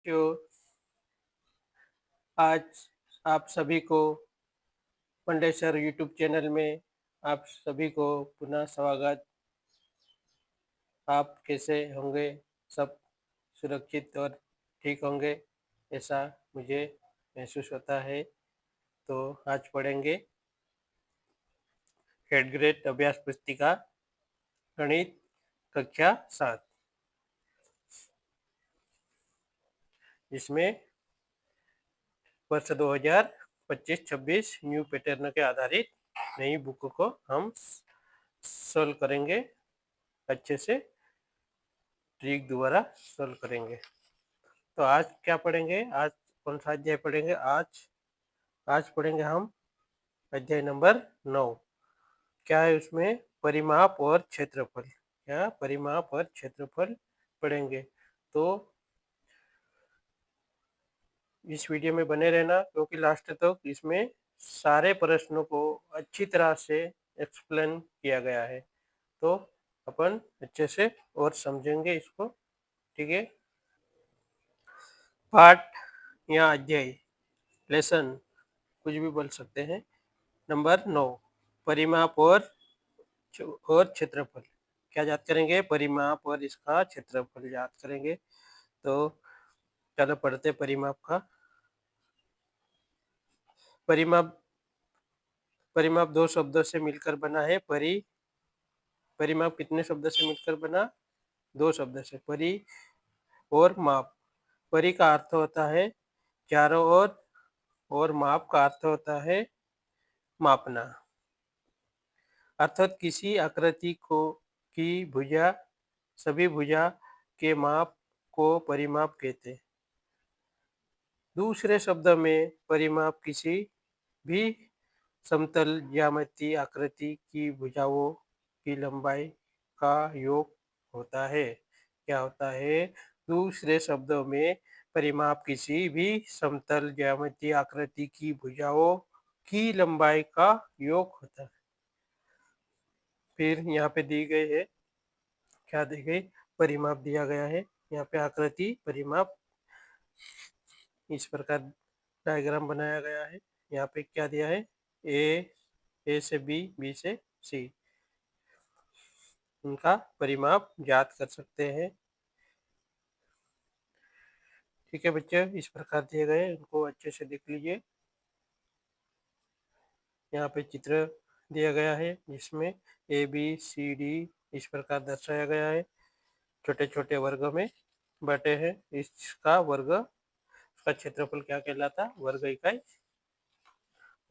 जो आज आप सभी को पंडेसर यूट्यूब चैनल में आप सभी को पुनः स्वागत। आप कैसे होंगे? सब सुरक्षित और ठीक होंगे ऐसा मुझे महसूस होता है। तो आज पढ़ेंगे हेड ग्रेड अभ्यास पुस्तिका गणित कक्षा 7, जिसमें वर्ष 2025-26 न्यू पैटर्न के आधारित नई बुक को हम सोल्व करेंगे, अच्छे से ट्रिक द्वारा सोल्व करेंगे। तो आज क्या पढ़ेंगे? आज कौन सा अध्याय पढ़ेंगे? आज पढ़ेंगे हम अध्याय नंबर 9। क्या है उसमें? परिमाप और क्षेत्रफल। क्या? परिमाप और क्षेत्रफल पढ़ेंगे। तो इस वीडियो में बने रहना, क्योंकि लास्ट तक इसमें सारे प्रश्नों को अच्छी तरह से एक्सप्लेन किया गया है। तो अपन अच्छे से और समझेंगे इसको, ठीक है। पाठ या अध्याय, लेसन, कुछ भी बोल सकते हैं। नंबर 9, परिमाप और क्षेत्रफल। क्या याद करेंगे? परिमाप और इसका क्षेत्रफल याद करेंगे। तो चलो पढ़ते परिमाप का। परिमाप दो शब्दों से मिलकर बना है। परिमाप कितने शब्दों से मिलकर बना? दो शब्दों से, परि और माप। परि का अर्थ होता है चारों ओर, और माप का अर्थ होता है मापना। अर्थात किसी आकृति की भुजा, सभी भुजा के माप को परिमाप कहते हैं। दूसरे शब्दों में परिमाप किसी भी समतल ज्यामितीय आकृति की भुजाओं की लंबाई का योग होता है। क्या होता है? दूसरे शब्दों में परिमाप किसी भी समतल ज्यामितीय आकृति की भुजाओं की लंबाई का योग होता है। फिर यहाँ पे दी गई है, क्या दी गई? परिमाप दिया गया है। यहाँ पे आकृति परिमाप इस प्रकार डायग्राम बनाया गया है। यहाँ पे क्या दिया है? ए से बी, बी से सी, उनका परिमाप ज्ञात कर सकते हैं। ठीक है बच्चे, इस प्रकार दिए गए, उनको अच्छे से देख लीजिए। यहाँ पे चित्र दिया गया है जिसमें ए बी सी डी इस प्रकार दर्शाया गया है। छोटे छोटे वर्ग में बांटे हैं। इसका वर्ग का क्षेत्रफल क्या कहलाता? वर्ग इकाई।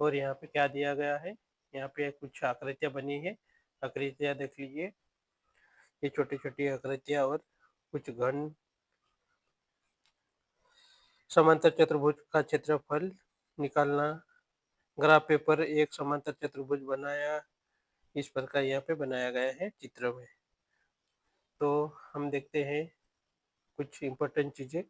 और यहाँ पे क्या दिया गया है? यहाँ पे कुछ आकृतियां बनी है। आकृतियां देख लीजिए, ये छोटी छोटी आकृतियां और कुछ घन। समांतर चतुर्भुज का क्षेत्रफल निकालना। ग्राफ पेपर एक समांतर चतुर्भुज बनाया, इस प्रकार यहाँ पे बनाया गया है चित्र में। तो हम देखते हैं कुछ इंपॉर्टेंट चीजें,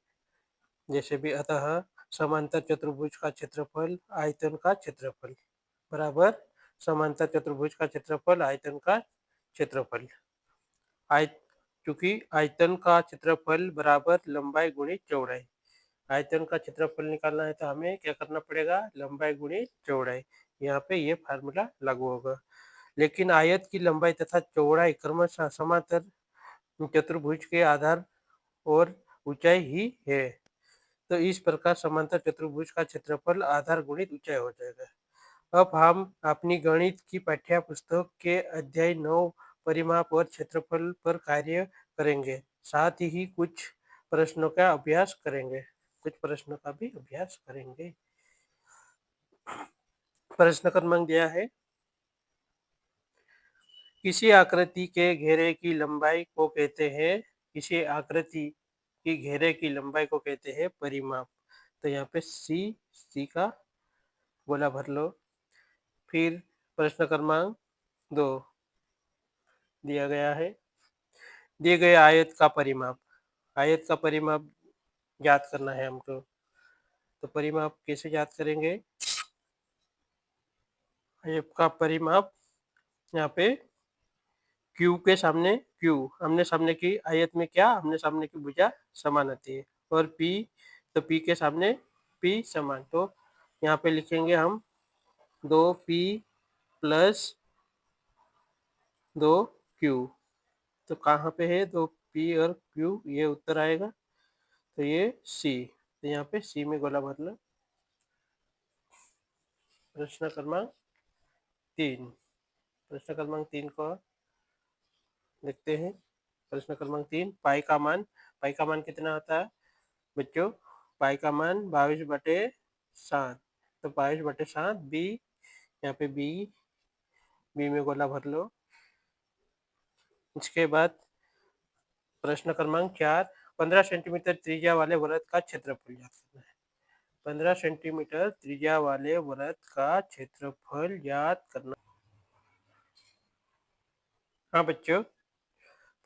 जैसे भी अतः समांतर चतुर्भुज का क्षेत्रफल आयतन का क्षेत्रफल बराबर समांतर चतुर्भुज का क्षेत्रफल आयतन का क्षेत्रफल। चूंकि आयतन का क्षेत्रफल बराबर लंबाई गुणित चौड़ाई। आयतन का क्षेत्रफल निकालना है तो हमें क्या करना पड़ेगा? लंबाई गुणित चौड़ाई। यहाँ पे ये फार्मूला लागू होगा। लेकिन आयत की लंबाई तथा चौड़ाई क्रमशः समांतर चतुर्भुज के आधार और ऊंचाई ही है। तो इस प्रकार समांतर चतुर्भुज का क्षेत्रफल आधार गुणित ऊंचाई हो जाएगा। अब हम अपनी गणित की पाठ्य पुस्तक के अध्याय 9 परिमाप और क्षेत्रफल पर कार्य करेंगे। साथ ही कुछ प्रश्नों का अभ्यास करेंगे। प्रश्न क्रमांक दिया है, किसी आकृति के घेरे की लंबाई को कहते हैं, किसी आकृति की घेरे की लंबाई को कहते हैं परिमाप। तो यहाँ पे सी का गोला भर लो। फिर प्रश्न क्रमांक 2 दिया गया है, दिए गए आयत का परिमाप। आयत का परिमाप ज्ञात करना है हमको। तो परिमाप कैसे ज्ञात करेंगे? आयत का परिमाप यहाँ पे क्यू के सामने क्यू, आमने सामने की आयत में क्या आमने सामने की भुजा समान आती है, और पी तो P के सामने P समान, तो यहाँ पे लिखेंगे हम 2P प्लस 2Q। तो कहाँ पे है 2P और Q, ये उत्तर आएगा, तो ये C। तो यहाँ पे C में गोला भर लो। प्रश्न क्रमांक 3। प्रश्न क्रमांक 3 को देखते हैं। प्रश्न क्रमांक 3, पाई का मान कितना होता है बच्चों? पाई का मान 22/7। तो 22/7 बी, यहाँ पे बी में गोला भर लो। इसके बाद प्रश्न क्रमांक 4, 15 सेंटीमीटर त्रिज्या वाले वृत्त का क्षेत्रफल ज्ञात करना है। 15 सेंटीमीटर त्रिज्या वाले वृत्त का क्षेत्रफल ज्ञात करना। हाँ बच्चों,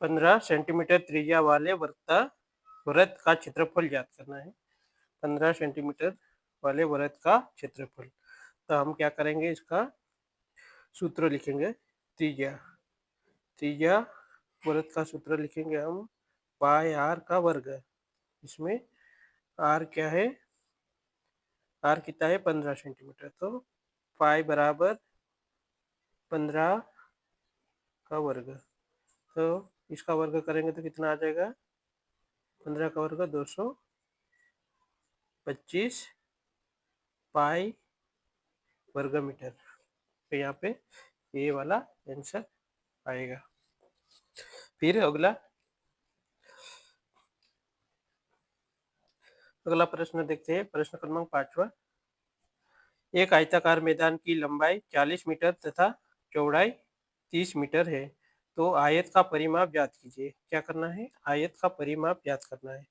15 सेंटीमीटर त्रिज्या वाले वृत्त का क्षेत्रफल ज्ञात करना है। 15 सेंटीमीटर वाले वृत्त का क्षेत्रफल। तो हम क्या करेंगे, इसका सूत्र लिखेंगे। त्रिज्या वृत्त का सूत्र लिखेंगे हम पाई आर का वर्ग। इसमें आर क्या है, आर कितना है 15 सेंटीमीटर, तो पाई बराबर 15 का वर्ग। तो इसका वर्ग करेंगे तो कितना आ जाएगा, 15 का वर्ग 225 पाई वर्ग मीटर। तो यहाँ पे ये वाला आंसर आएगा। फिर अगला प्रश्न देखते हैं। प्रश्न क्रमांक 5वां, एक आयताकार मैदान की लंबाई 40 मीटर तथा चौड़ाई 30 मीटर है, तो आयत का परिमाप ज्ञात कीजिए। क्या करना है, आयत का परिमाप ज्ञात करना है।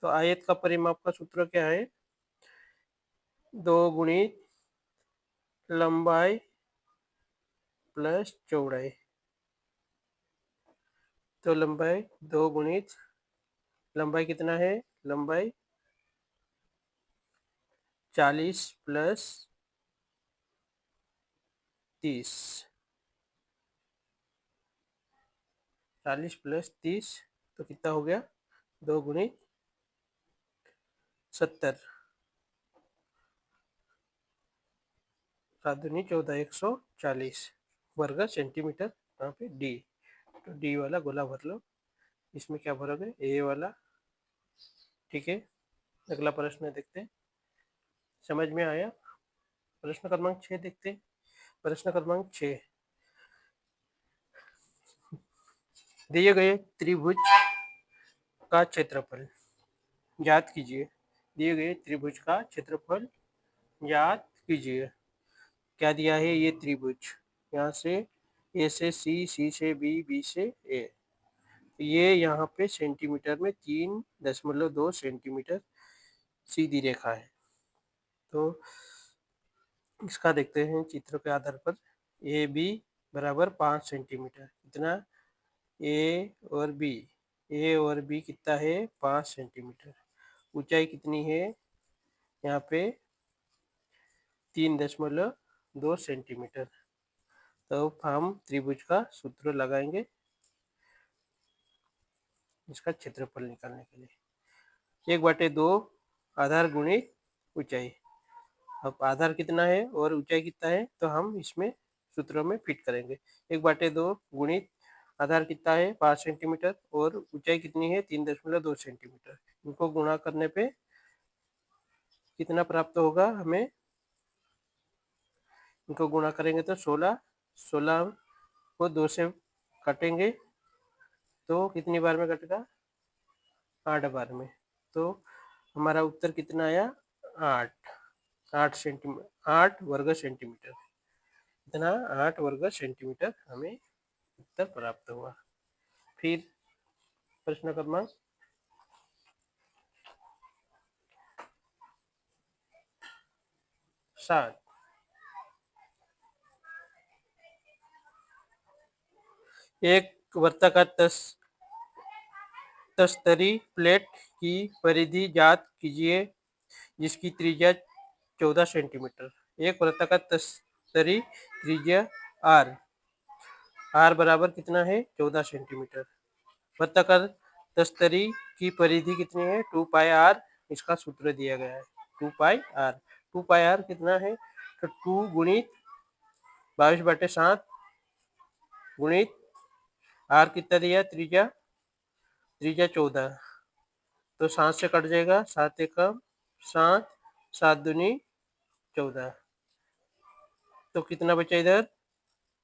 तो आयत का परिमाप का सूत्र क्या है, 2 गुणित लंबाई प्लस चौड़ाई। तो लंबाई 2 गुणित लंबाई कितना है, लंबाई 40 प्लस 30, 40 प्लस 30 तो कितना हो गया, 2 गुणित 70, 7 दूनी 14, 140 वर्ग सेंटीमीटर। यहाँ पे डी, तो डी वाला गोला भर लो। इसमें क्या भरोगे, ए वाला। ठीक है, अगला प्रश्न देखते हैं। समझ में आया? प्रश्न क्रमांक 6 देखते हैं। प्रश्न क्रमांक 6, दिए गए त्रिभुज का क्षेत्रफल ज्ञात कीजिए। दिए गए त्रिभुज का क्षेत्रफल ज्ञात कीजिए। क्या दिया है, ये त्रिभुज, यहाँ से ए से सी, सी से बी, बी से ए। ये यहाँ पे सेंटीमीटर में 3.2 सेंटीमीटर सीधी रेखा है। तो इसका देखते हैं चित्र के आधार पर। ए बी बराबर 5 सेंटीमीटर, कितना, ए और बी कितना है 5 सेंटीमीटर। ऊंचाई कितनी है, यहाँ पे 3.2 सेंटीमीटर। तो हम त्रिभुज का सूत्र लगाएंगे इसका क्षेत्रफल निकालने के लिए। 1/2 आधार गुणित ऊंचाई। अब आधार कितना है और ऊंचाई कितना है, तो हम इसमें सूत्रों में फिट करेंगे। 1/2 गुणित आधार कितना है 5 सेंटीमीटर और ऊंचाई कितनी है 3.2 सेंटीमीटर। इनको गुणा करने पे कितना प्राप्त होगा हमें, इनको गुणा करेंगे तो 16 को 2 से काटेंगे तो कितनी बार में कटेगा, 8 बार में। तो हमारा उत्तर कितना आया, 8 वर्ग सेंटीमीटर। इतना 8 वर्ग सेंटीमीटर हमें उत्तर प्राप्त हुआ। फिर प्रश्न क्रमांक 7, एक वर्ताकार तस्तरी प्लेट की परिधि ज्ञात कीजिए जिसकी त्रिज्या 14 सेंटीमीटर। एक वृत्ताकार तस्तरी त्रिज्या आर बराबर कितना है 14 सेंटीमीटर। वृत्ताकार तस्तरी की परिधि कितनी है 2 पाई आर इसका सूत्र दिया गया है 2 पाई आर। 2 पाई आर कितना है, तो 2 गुणित 22/7 गुणित आर कितना दिया, त्रिज्या, त्रिज्या 14, तो 7 से कट जाएगा, 7 एकम 7, 7 दूनी 14, तो कितना बचा इधर,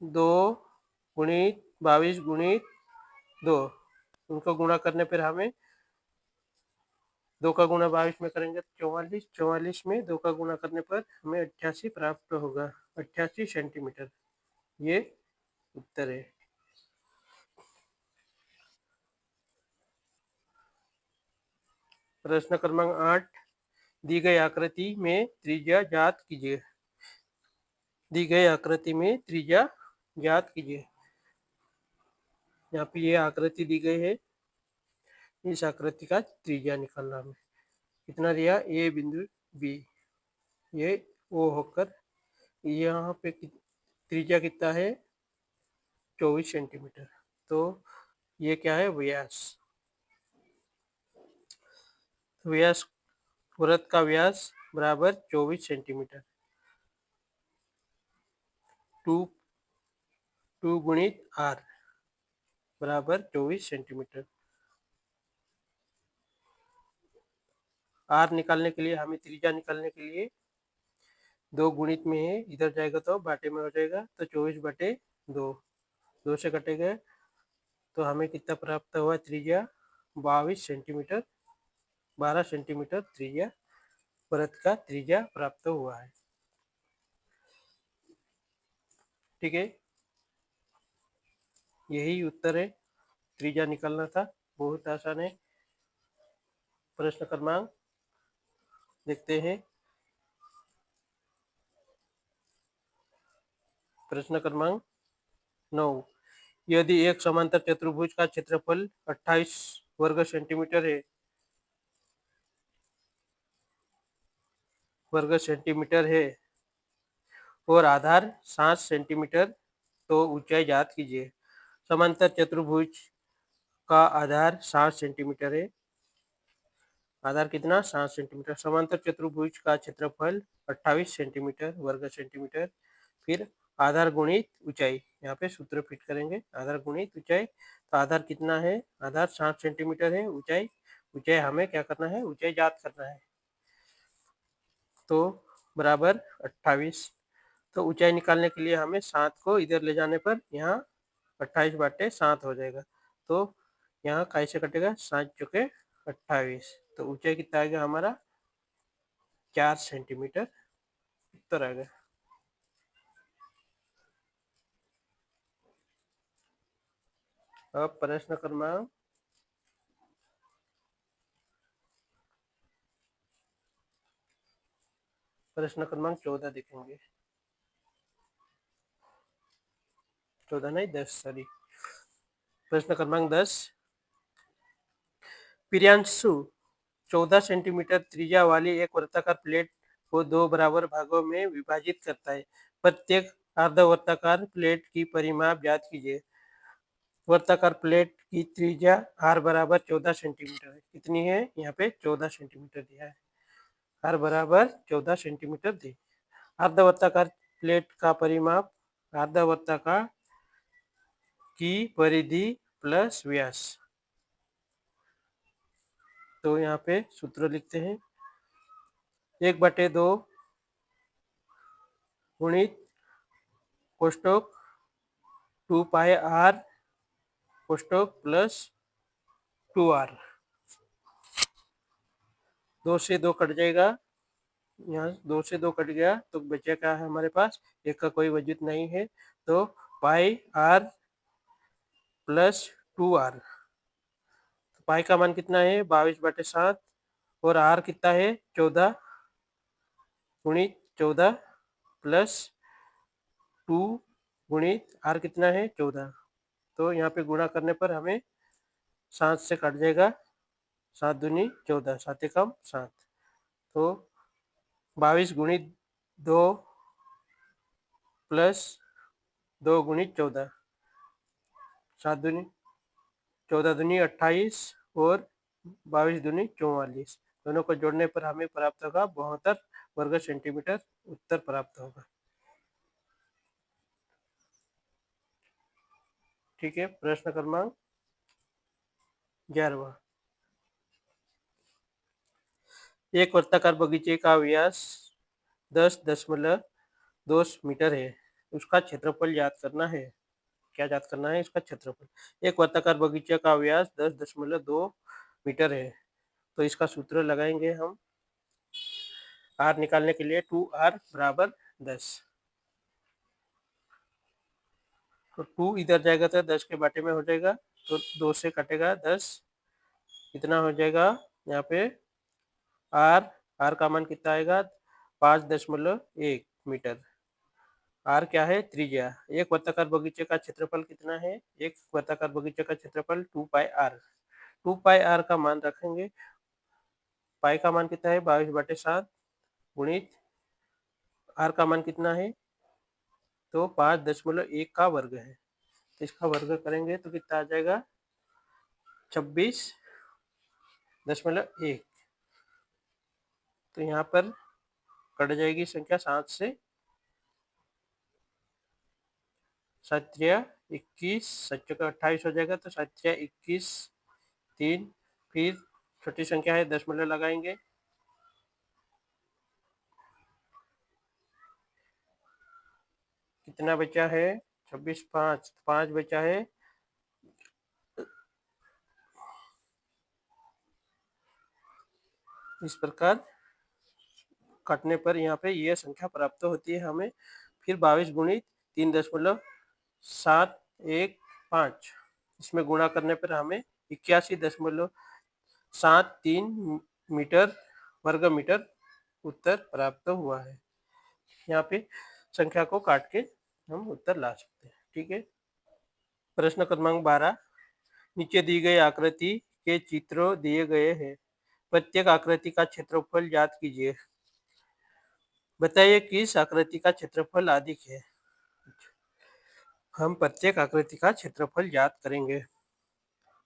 2 गुणित 22 गुणित 2, उनको गुणा करने पर हमें 2 का गुणा 22 में करेंगे तो 44, 44 में 2 का गुणा करने पर हमें 88 प्राप्त होगा, 88 सेंटीमीटर, ये उत्तर है। प्रश्न क्रमांक 8, दी गई आकृति में त्रिज्या ज्ञात कीजिए। दी गई आकृति में त्रिज्या ज्ञात कीजिए। यहाँ पे ये आकृति दी गई है, इस आकृति का त्रिज्या निकालना हमें, कितना दिया, ए बिंदु बी, ये ओ होकर यहाँ पे त्रिज्या कितना है, 24 सेंटीमीटर, तो ये क्या है, व्यास, व्यास, वृत्त का व्यास बराबर 24 सेंटीमीटर, 2 गुणित आर बराबर 24 सेंटीमीटर। आर निकालने के लिए हमें, त्रिज्या निकालने के लिए 2 गुणित में है, इधर जाएगा तो बाटे में हो जाएगा, तो 24/2, 2 से कटेगा, तो हमें कितना प्राप्त हुआ, त्रिज्या 22 सेंटीमीटर, 12 सेंटीमीटर त्रिज्या, वृत्त का त्रिज्या प्राप्त हुआ है। ठीक है, यही उत्तर है, त्रिज्या निकालना था, बहुत आसान है। प्रश्न क्रमांक देखते हैं, प्रश्न क्रमांक 9, यदि एक समांतर चतुर्भुज का क्षेत्रफल 28 वर्ग सेंटीमीटर है, और आधार 7 सेंटीमीटर, तो ऊंचाई ज्ञात कीजिए। समांतर चतुर्भुज का आधार 7 सेंटीमीटर है, आधार कितना, 7 सेंटीमीटर, समांतर चतुर्भुज का क्षेत्रफल 28 सेंटीमीटर वर्ग सेंटीमीटर, फिर आधार गुणित ऊंचाई, यहाँ पे सूत्र फिट करेंगे, आधार गुणित ऊंचाई, तो आधार कितना है, आधार 7 सेंटीमीटर है, ऊंचाई, ऊंचाई हमें क्या करना है, ऊंचाई ज्ञात करना है, तो बराबर 28, तो ऊंचाई निकालने के लिए हमें 7 को इधर ले जाने पर यहाँ 28/7 हो जाएगा, तो यहाँ कैसे कटेगा, 7 चौके 28, तो ऊंचाई कितना आ गया हमारा, 4 सेंटीमीटर, उत्तर आ गया। अब प्रश्न क्रमांक 14 देखेंगे, 14 नहीं 10, सॉरी, प्रश्न क्रमांक 10, प्रियांशु 14 सेंटीमीटर त्रिज्या वाली एक वर्ताकार प्लेट को 2 बराबर भागों में विभाजित करता है, प्रत्येक अर्धवर्ताकार प्लेट की परिमाप ज्ञात कीजिए। वर्ताकार प्लेट की त्रिज्या r बराबर 14 सेंटीमीटर है, कितनी है, यहाँ पे 14 सेंटीमीटर दिया है, r बराबर 14 सेंटीमीटर दी। अर्धवर्ताकार प्लेट का परिमाप, अर्धवर्ताकार की परिधि प्लस व्यास, तो यहाँ पे सूत्र लिखते हैं, 1/2 गुणित कोष्टक 2 पाई आर कोष्टक प्लस 2r, 2 से 2 कट जाएगा, यहाँ 2 से 2 कट गया, तो बचा क्या है हमारे पास, एक का कोई वजूद नहीं है, तो पाई आर प्लस 2r, पाई का मान कितना है, 22/7, और आर कितना है, 14 गुणित 14 प्लस 2 गुणित आर कितना है, 14, तो यहाँ पे गुणा करने पर हमें 7 से कट जाएगा, 7 दूनी 14, 7 एकम 7, तो 22 गुणित 2 प्लस 2 गुणित 14, 7 दूनी 14 दूनी 28, और 22 दूनी 44, दोनों को जोड़ने पर हमें प्राप्त होगा 72 वर्ग सेंटीमीटर उत्तर प्राप्त होगा। ठीक है, प्रश्न क्रमांक 11। एक वर्ताकार बगीचे का व्यास 10.2 मीटर है, उसका क्षेत्रफल ज्ञात करना है। क्या ज्ञात करना है? इसका क्षेत्रफल। एक वर्ताकार बगीचे का व्यास 10.2 मीटर है, तो इसका सूत्र लगाएंगे हम आर निकालने के लिए 2r बराबर 10। तो 2 इधर जाएगा तो 10 के बाटे में हो जाएगा, तो 2 से कटेगा 10, कितना हो जाएगा यहाँ पे आर का मान कितना आएगा 5.1 मीटर। आर क्या है? त्रिज्या। एक वर्ताकार बगीचे का क्षेत्रफल कितना है? एक वर्ताकार बगीचे का क्षेत्रफल 2πr। 2πr का मान रखेंगे, पाई का मान कितना है 22/7 गुणित आर का मान कितना है तो 5.1 का वर्ग है, तो इसका वर्ग करेंगे तो कितना आ जाएगा 26.1। तो यहाँ पर कट जाएगी संख्या 7 से, 7×21 7 का 28 हो जाएगा, तो 7×21 3, फिर छोटी संख्या है 10 लगाएंगे, कितना बचा है 26 5 बचा है, इस प्रकार काटने पर यहाँ पे यह संख्या प्राप्त होती है हमें। फिर 22 गुणित 3.715, इसमें गुणा करने पर हमें 81.73 मीटर वर्ग मीटर उत्तर प्राप्त हुआ है। यहाँ पे संख्या को काट के हम उत्तर ला सकते हैं। ठीक है, प्रश्न क्रमांक 12। नीचे दी गई आकृति के चित्र दिए गए हैं, प्रत्येक आकृति का क्षेत्रफल ज्ञात कीजिए। बताइए किस आकृति का क्षेत्रफल अधिक है। हम प्रत्येक आकृति का क्षेत्रफल ज्ञात करेंगे।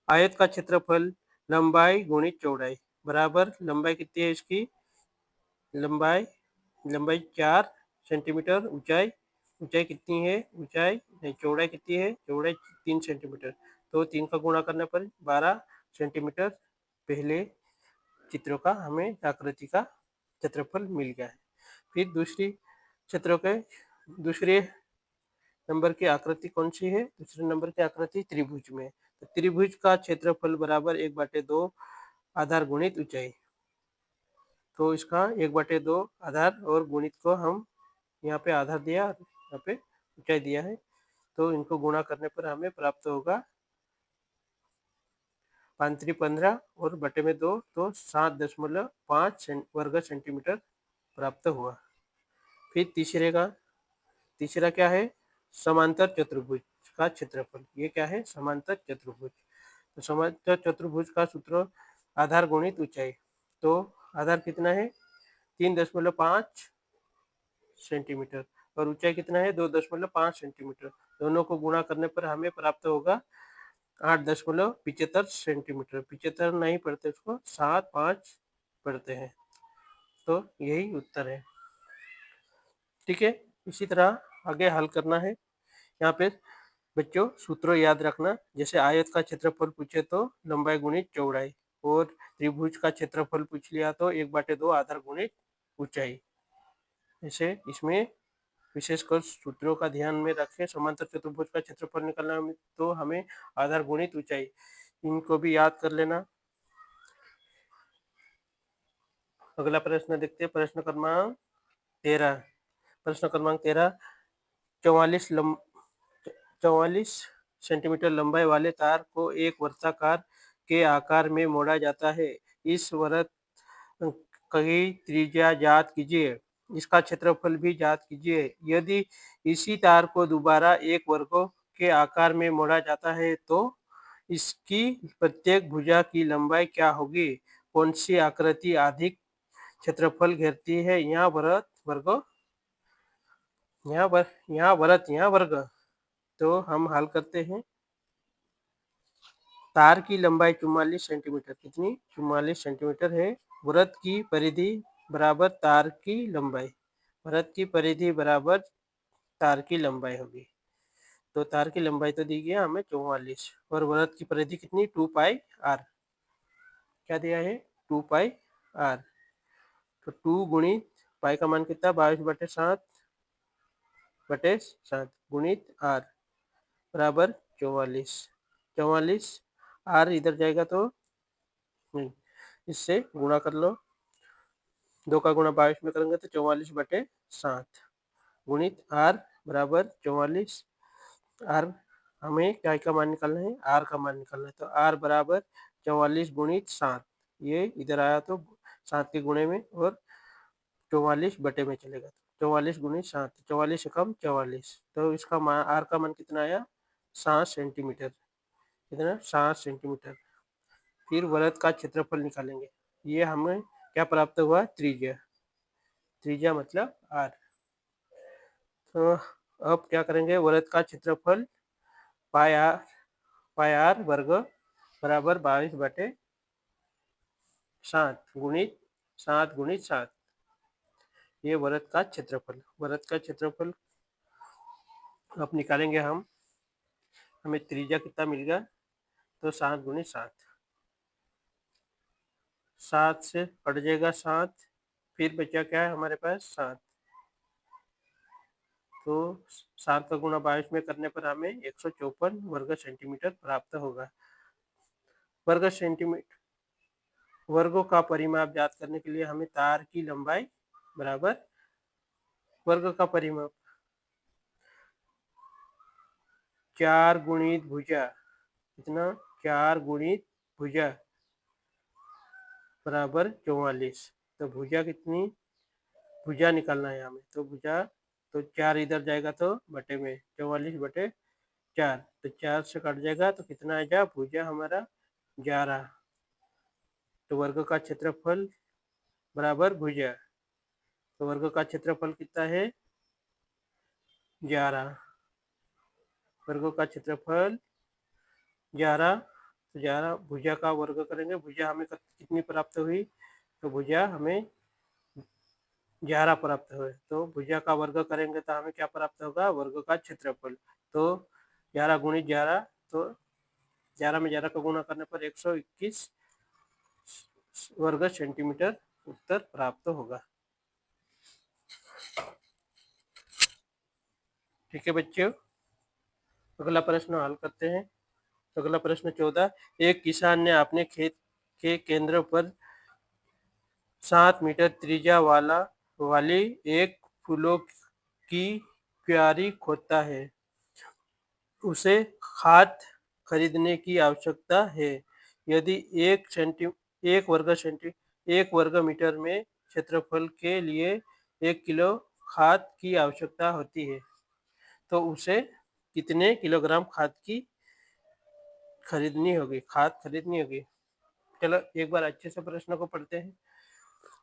आयत का क्षेत्रफल लंबाई गुणित चौड़ाई बराबर, लंबाई कितनी है इसकी, लंबाई 4 सेंटीमीटर, ऊंचाई कितनी है, चौड़ाई कितनी है, चौड़ाई 3 सेंटीमीटर, तो 3 का गुणा करने पर 12 सेंटीमीटर पहले चित्रों का हमें आकृति का क्षेत्रफल मिल गया है। फिर दूसरे नंबर की आकृति कौन सी है, दूसरे नंबर की आकृति त्रिभुज में, तो त्रिभुज का क्षेत्रफल बराबर 1/2 आधार गुणित ऊंचाई, तो इसका 1/2 आधार और गुणित को हम यहाँ पे आधार दिया, यहाँ पे ऊंचाई दिया है, तो इनको गुणा करने पर हमें प्राप्त होगा 5×3 = 15 और बटे में 2, तो 7.5 वर्ग सेंटीमीटर प्राप्त हुआ। फिर तीसरा क्या है, समांतर चतुर्भुज का क्षेत्रफल। ये क्या है, समांतर चतुर्भुज। तो समांतर चतुर्भुज का सूत्र आधार गुणित ऊंचाई, तो आधार कितना है 3.5 सेंटीमीटर और ऊंचाई कितना है 2.5 सेंटीमीटर, दोनों को गुणा करने पर हमें प्राप्त होगा 8.75 सेंटीमीटर। 75 नहीं पढ़ते उसको, 7-5 पढ़ते हैं, तो यही उत्तर है। ठीक है, इसी तरह आगे हल करना है। यहाँ पे बच्चों सूत्रों याद रखना, जैसे आयत का क्षेत्रफल पूछे तो लंबाई गुणित चौड़ाई, और त्रिभुज का क्षेत्रफल पूछ लिया तो 1/2 आधार गुणित ऊंचाई। जैसे इसमें विशेषकर सूत्रों का ध्यान में रखें। समांतर चतुर्भुज का क्षेत्रफल निकालना तो हमें आधार गुणित ऊंचाई, इनको भी याद कर लेना। अगला प्रश्न देखते हैं, प्रश्न क्रमांक 13। 44 सेंटीमीटर लंबाई वाले तार को एक वृत्ताकार के आकार में मोड़ा जाता है, इस वृत्त की त्रिज्या ज्ञात कीजिए, इसका क्षेत्रफल भी ज्ञात कीजिए। यदि इसी तार को दोबारा एक वर्ग के आकार में मोड़ा जाता है तो इसकी प्रत्येक भुजा की लंबाई क्या होगी। कौन सी आकृति अधिक क्षेत्रफल घेरती है। यहाँ वर्ग, तो हम हल करते हैं। तार की लंबाई 44 सेंटीमीटर, कितनी 44 सेंटीमीटर है, वृत्त की परिधि बराबर तार की लंबाई। वृत्त की परिधि बराबर तार की लंबाई होगी। तो तार की लंबाई तो दी गई हमें 44 और वृत्त की परिधि कितनी 2 पाई आर। क्या दिया है 2 पाई आर। तो 2 गुणित पाई का मान कितना 22/7 गुणित आर बराबर 44। 44 आर इधर जाएगा तो इससे गुणा कर लो। 2 का गुणा 22 में करेंगे तो 44/7 गुणित आर बराबर 44। आर हमें क्या का मान निकालना है आर का मान निकालना है। तो आर बराबर 44 गुणित 7 ये इधर आया तो 7 के गुणे में और 44 बटे में चलेगा। 44 गुणित 7 44 से कम 44 तो इसका मान आर का मान कितना आया 7 सेंटीमीटर। कितना 7 सेंटीमीटर। फिर वृत्त का क्षेत्रफल निकालेंगे। ये हमें क्या प्राप्त हुआ त्रिज्या। त्रिज्या मतलब आर। तो अब क्या करेंगे वृत्त का क्षेत्रफल पाई आर वर्ग बराबर 22/7 गुणित 7 ये वृत्त का क्षेत्रफल। वृत्त का क्षेत्रफल अब निकालेंगे हम। हमें त्रिज्या कितना मिलेगा तो 7 गुणित 7। 7 से कट जाएगा 7 फिर बचा क्या है हमारे पास 7। तो 7 का गुणा 22 में करने पर हमें 154 वर्ग सेंटीमीटर प्राप्त होगा। वर्ग सेंटीमीटर वर्गों का परिमाप ज्ञात करने के लिए हमें तार की लंबाई बराबर वर्ग का परिमाप 4 गुणित भुजा। कितना 4 गुणित भुजा बराबर 44। तो भुजा कितनी भुजा निकालना है हमें। तो भुजा तो 4 इधर जाएगा तो बटे में 44/4 तो 4 से कट जाएगा तो कितना आएगा भुजा हमारा 11। तो वर्ग का क्षेत्रफल बराबर भुजा। तो वर्ग का क्षेत्रफल कितना है 11। वर्ग का क्षेत्रफल 11। तो 11 भुजा का वर्ग करेंगे। भुजा हमें कितनी प्राप्त हुई तो भुजा हमें 11 प्राप्त हुए। तो भुजा का वर्ग करेंगे तो हमें क्या प्राप्त होगा वर्ग का क्षेत्रफल। तो 11 गुणित 11 तो 11 में 11 का गुणा करने पर 121 वर्ग सेंटीमीटर उत्तर प्राप्त होगा। ठीक है बच्चों अगला प्रश्न हल करते हैं। अगला प्रश्न 14। एक किसान ने अपने खेत के केंद्र पर 7 मीटर त्रिज्या वाली एक फूलों की क्यारी खोदता है। उसे खाद खरीदने की आवश्यकता है। यदि 1 वर्ग मीटर में क्षेत्रफल के लिए 1 किलो खाद की आवश्यकता होती है तो उसे कितने किलोग्राम खाद खरीदनी होगी। चलो एक बार अच्छे से प्रश्न को पढ़ते हैं।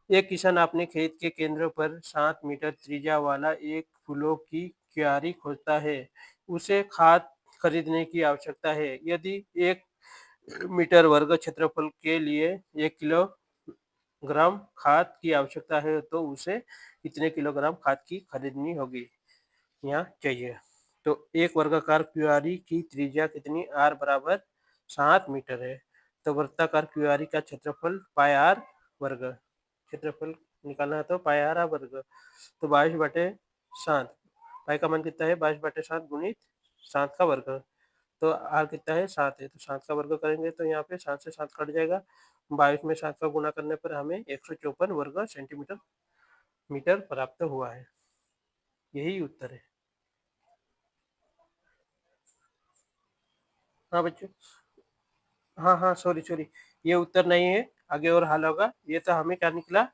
एक किसान अपने खेत के केंद्र पर 7 मीटर त्रिज्या वाला एक फूलों की क्यारी खोदता है। उसे खाद खरीदने की आवश्यकता है। यदि 1 मीटर वर्ग क्षेत्रफल के लिए 1 किलोग्राम खाद की आवश्यकता है तो उसे कितने किलोग्राम खाद की खरीदनी होगी यहाँ चाहिए। तो एक वर्गाकार क्यारी की त्रिज्या कितनी आर बराबर 7 मीटर है। तो वृत्ताकार क्यारी का क्षेत्रफल पाई आर वर्ग। क्षेत्रफल निकालना है तो पाई आर वर्ग। तो 22/7 पाई का मान कितना है 22/7 गुणित 7 का वर्ग। तो आर कितना है 7 है तो 7 का वर्ग करेंगे तो यहाँ पे 7 से 7 कट जाएगा। 22 में 7 का गुणा करने पर हमें 154 वर्ग सेंटीमीटर प्राप्त हुआ है। यही उत्तर है। हाँ बच्चों हाँ सॉरी ये उत्तर नहीं है आगे और हल होगा। ये तो हमें क्या निकला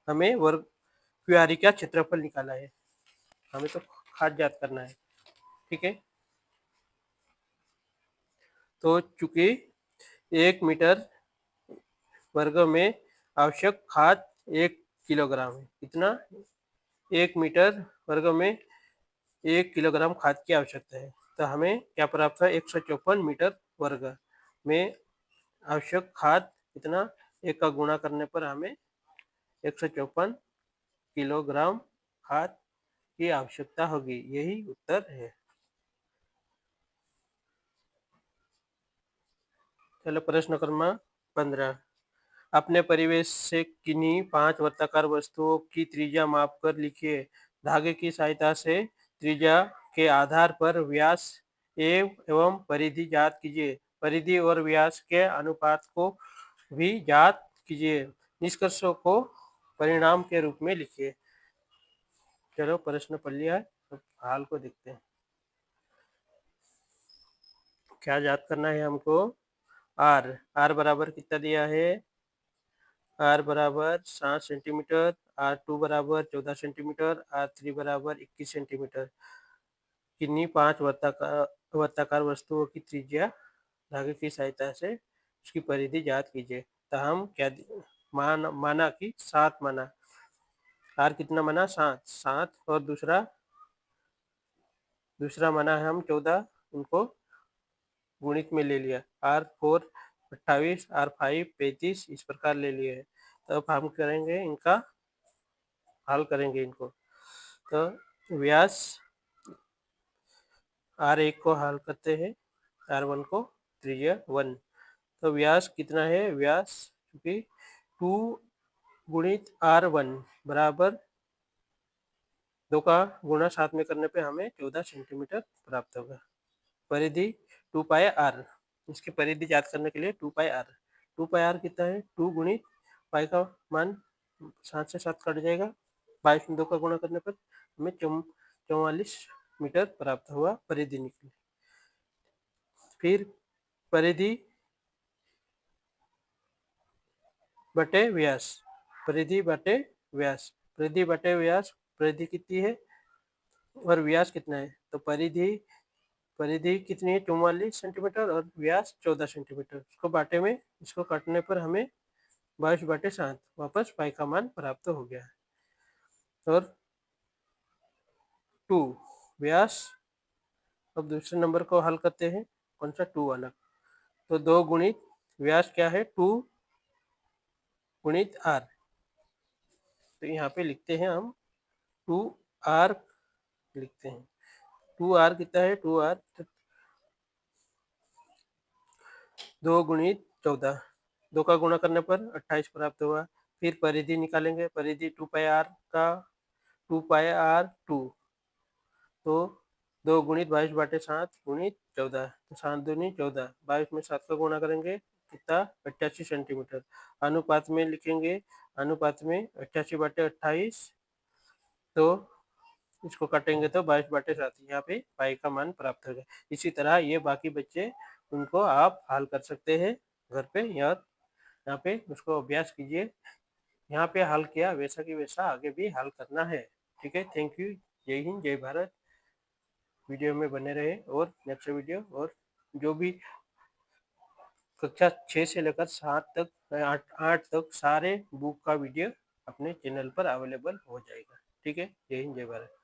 हमें वर्ग क्यारी का क्षेत्रफल निकाला है। हमें तो खाद ज्ञात करना है। ठीक है तो चूंकि 1 मीटर वर्ग में आवश्यक खाद 1 किलोग्राम है। कितना 1 मीटर वर्ग में 1 किलोग्राम खाद की आवश्यकता है। तो हमें क्या प्राप्त है 154 मीटर वर्ग में आवश्यक खाद कितना 1 का गुणा करने पर हमें 154 किलोग्राम खाद की आवश्यकता होगी। यही उत्तर है। चलो प्रश्न क्रमांक 15। अपने परिवेश से किन्हीं 5 वृत्ताकार वस्तुओं की त्रिज्या मापकर लिखिए। धागे की सहायता से त्रिज्या के आधार पर व्यास एवं परिधि ज्ञात कीजिए। परिधि और व्यास के अनुपात को भी ज्ञात कीजिए। निष्कर्षों को परिणाम के रूप में लिखिए। चलो प्रश्न पढ़ लिया है, अब हाल को देखते हैं। क्या याद करना है हमको? आर बराबर कितना दिया है? आर बराबर 7 सेंटीमीटर, R2 बराबर 14 सेंटीमीटर, R3 बराबर 21 सेंटीमीटर। किन्हीं 5 वृत्ताकार वस्तुओं की त्रिज्या धागे की सहायता से उसकी परिधि ज्ञात कीजिए। तो हम क्या माना कि 7 माना। आर कितना माना? 7 और दूसरा माना है हम 14, उनको गुणित में ले लिया। R4 28, R5 35, इस प्रकार ले लिए है। तो अब हम करेंगे इनका हल करेंगे इनको। तो व्यास R1 को हल करते हैं, R1 को त्रिज्या 1। तो व्यास कितना है? व्यास क्योंकि 2 गुणित R1 बराबर 2 का गुणा 7 में करने पे हमें 14 सेंटीमीटर प्राप्त होगा। परिधि 2 पाई आर, इसकी परिधि ज्ञात करने के लिए 2 पाई आर। 2 पाई आर कितना है? 2 गुणित पाई का मान 7 से 7 कट जाएगा, 22 में 2 का गुणा करने पर हमें 44 मीटर प्राप्त हुआ, परिधि निकली। फिर परिधि बटे व्यास, परिधि बटे व्यास, परिधि बटे व्यास, परिधि कितनी है और व्यास कितना है? तो परिधि कितनी है? 44 सेंटीमीटर और व्यास 14 सेंटीमीटर। इसको बाटे में, इसको काटने पर हमें 22/7 वापस पाई का मान प्राप्त हो गया। और 2 व्यास, अब दूसरे नंबर को हल करते हैं। कौन सा? 2 वाला। तो 2 गुणित व्यास क्या है? 2 गुणित आर। तो यहाँ पे लिखते हैं हम 2r लिखते हैं। 2r कितना है? 2r 2 गुणित 14, 2 का गुणा करने पर 28 प्राप्त हुआ। फिर परिधि निकालेंगे, परिधि 2 पाई आर का 2 पाई आर 2, तो 2 गुणित 22/7 गुणित 14, तो 7 दूनी 14, 22 में 7 का गुणा करेंगे कितना? 88 सेंटीमीटर। अनुपात में लिखेंगे, अनुपात में 88/28, तो इसको काटेंगे तो 22/7, यहाँ पे पाई का मान प्राप्त होगा। इसी तरह ये बाकी बच्चे, उनको आप हल कर सकते हैं घर पे, या यहाँ पे उसको अभ्यास कीजिए। यहाँ पे हल किया वैसा की वैसा आगे भी हल करना है। ठीक है, थैंक यू। जय हिंद, जय भारत। वीडियो में बने रहे और नेक्स्ट वीडियो, और जो भी कक्षा 6 से लेकर 7 तक 8 तक सारे बुक का वीडियो अपने चैनल पर अवेलेबल हो जाएगा। ठीक है, जय हिंद, जय भारत।